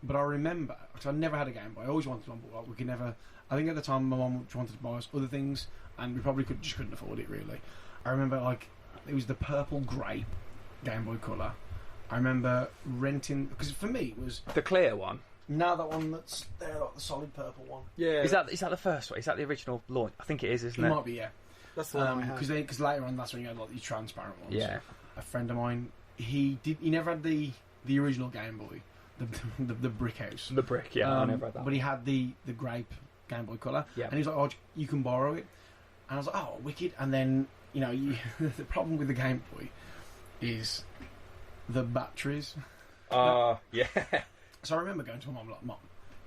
But I remember, because I never had a Game Boy. I always wanted one, but like, we could never. I think at the time my mum wanted to buy us other things, and we probably just couldn't afford it really. I remember like it was the purple grey Game Boy Colour. I remember renting, because for me it was the clear one. No, that one that's there, like the solid purple one. Yeah. Is that the first one? Is that the original launch? I think it is, isn't it? It might be, yeah. That's the one I had. Because later on, that's when you had like these transparent ones. Yeah. A friend of mine, he never had the original Game Boy, the brick house. The brick, yeah. I never had that. But he had the grape Game Boy Colour. Yeah. And he was like, "Oh, you can borrow it." And I was like, "Oh, wicked!" And then the problem with the Game Boy is the batteries. Yeah. So I remember going to my mum like, "Mum,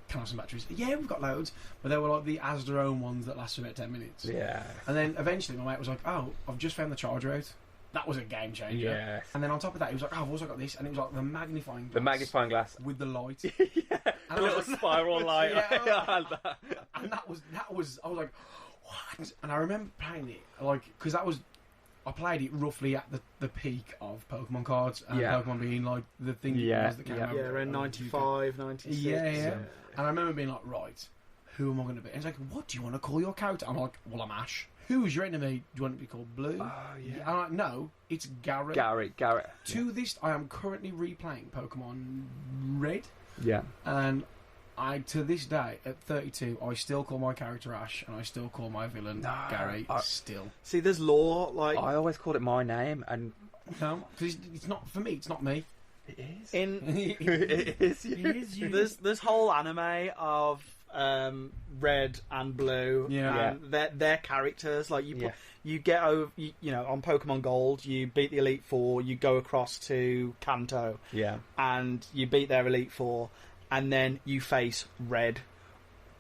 can I have some batteries?" "Yeah, we've got loads," but they were like the Asda ones that last about 10 minutes. Yeah. And then eventually my mate was like, "Oh, I've just found the charger out." That was a game changer. Yeah. And then on top of that, he was like, "Oh, I've also got this," and it was like the magnifying glass. The magnifying glass with the light. Yeah. And A little spiral light. Yeah. I had that. And that was. I was like, "What?" And I remember playing it like because I played it roughly at the peak of Pokemon cards and Pokemon being like the thing that came out. Yeah, around 95, 96. Yeah. And I remember being like, right, who am I going to be? And he's like, what do you want to call your character? I'm like, well, I'm Ash. Who's your enemy? Do you want to be called Blue? Oh, yeah. I'm like, no, it's Garrett. Garrett. To this, I am currently replaying Pokemon Red. Yeah. And to this day, at 32, I still call my character Ash, and I still call my villain Gary. Still. See, there's lore, like... I always called it my name, and... No, because it's not, for me, it's not me. It is. It is you. There's whole anime of Red and Blue, and their characters. Like you get over, on Pokemon Gold, you beat the Elite Four, you go across to Kanto, and you beat their Elite Four, and then you face Red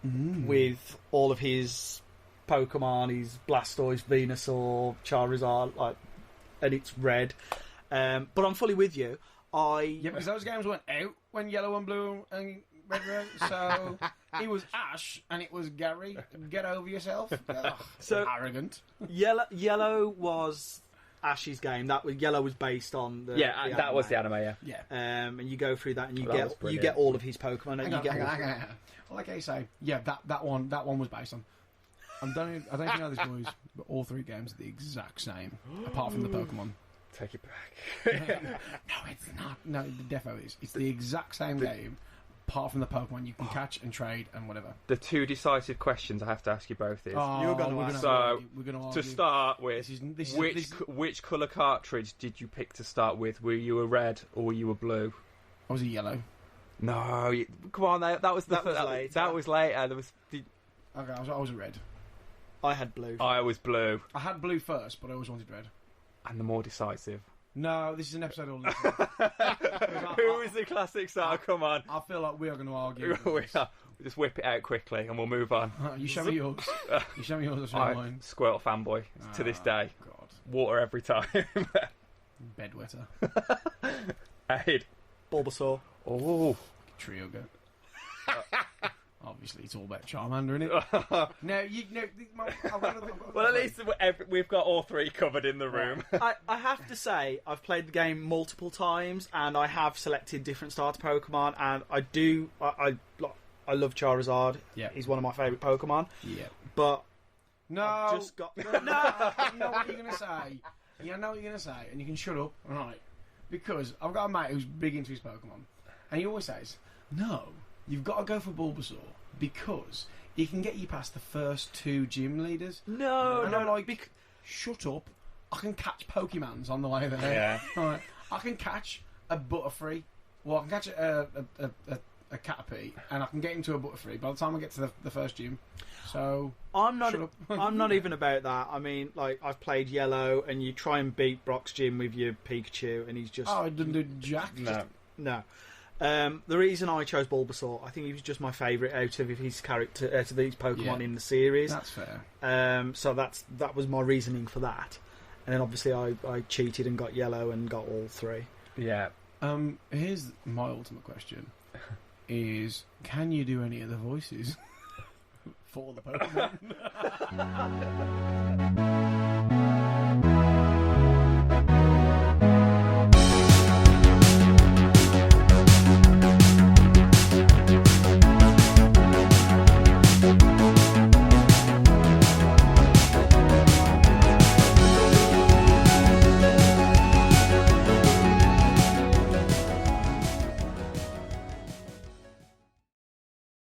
with all of his Pokemon, his Blastoise, Venusaur, Charizard, and it's Red. But I'm fully with you. Because those games went out when Yellow and Blue and Red were out, so it was Ash and it was Gary. Get over yourself. So arrogant. Yellow was Ash's game. Yellow was based on the that was the anime. Yeah. And you go through that and you get all of his Pokemon. And hang on. Well, like I say, that one was based on. I don't think I know this, boys, but all three games are the exact same, apart from the Pokemon. Take it back. No, it's not. No, the defo is. It's the exact same game, apart from the Pokemon you can catch and trade and whatever. The two decisive questions I have to ask you both is... we're going to argue. To start with, which colour cartridge did you pick to start with? Were you a red or were you a blue? I was a yellow. No, come on, that was later. That was later. Okay, I was a red. I had blue. I was blue. I had blue first, but I always wanted red. And the more decisive. No, this is an episode all Who is the classic star? Come on. I feel like we are going to argue. We'll just whip it out quickly and we'll move on. You show me yours. You show me yours. I show mine. Squirtle fanboy to this day. God. Water every time. Bedwetter. Aid. Bulbasaur. Oh. Trioga. Obviously, it's all about Charmander, isn't it? Well, at least we've got all three covered in the room. I have to say, I've played the game multiple times, and I have selected different starter Pokemon, and I love Charizard. Yeah, he's one of my favourite Pokemon. Yeah, but no, just got no. You know what you're gonna say. You know what you're gonna say, and you can shut up, right? Because I've got a mate who's big into his Pokemon, and he always says, "No, you've got to go for Bulbasaur because he can get you past the first two gym leaders." No, and I'm like, shut up. I can catch Pokemons on the way there. Yeah. Right. I can catch a Butterfree. Well, I can catch a Caterpie, and I can get him to a Butterfree by the time I get to the first gym. So I'm not even about that. I mean, like, I've played Yellow, and you try and beat Brock's gym with your Pikachu, and he's just... Oh, I didn't do jack. No. The reason I chose Bulbasaur, I think he was just my favourite out of his character, out of these Pokemon in the series. That's fair. So that was my reasoning for that. And then obviously I cheated and got Yellow and got all three. Yeah. Here's my ultimate question: is can you do any of the voices for the Pokemon?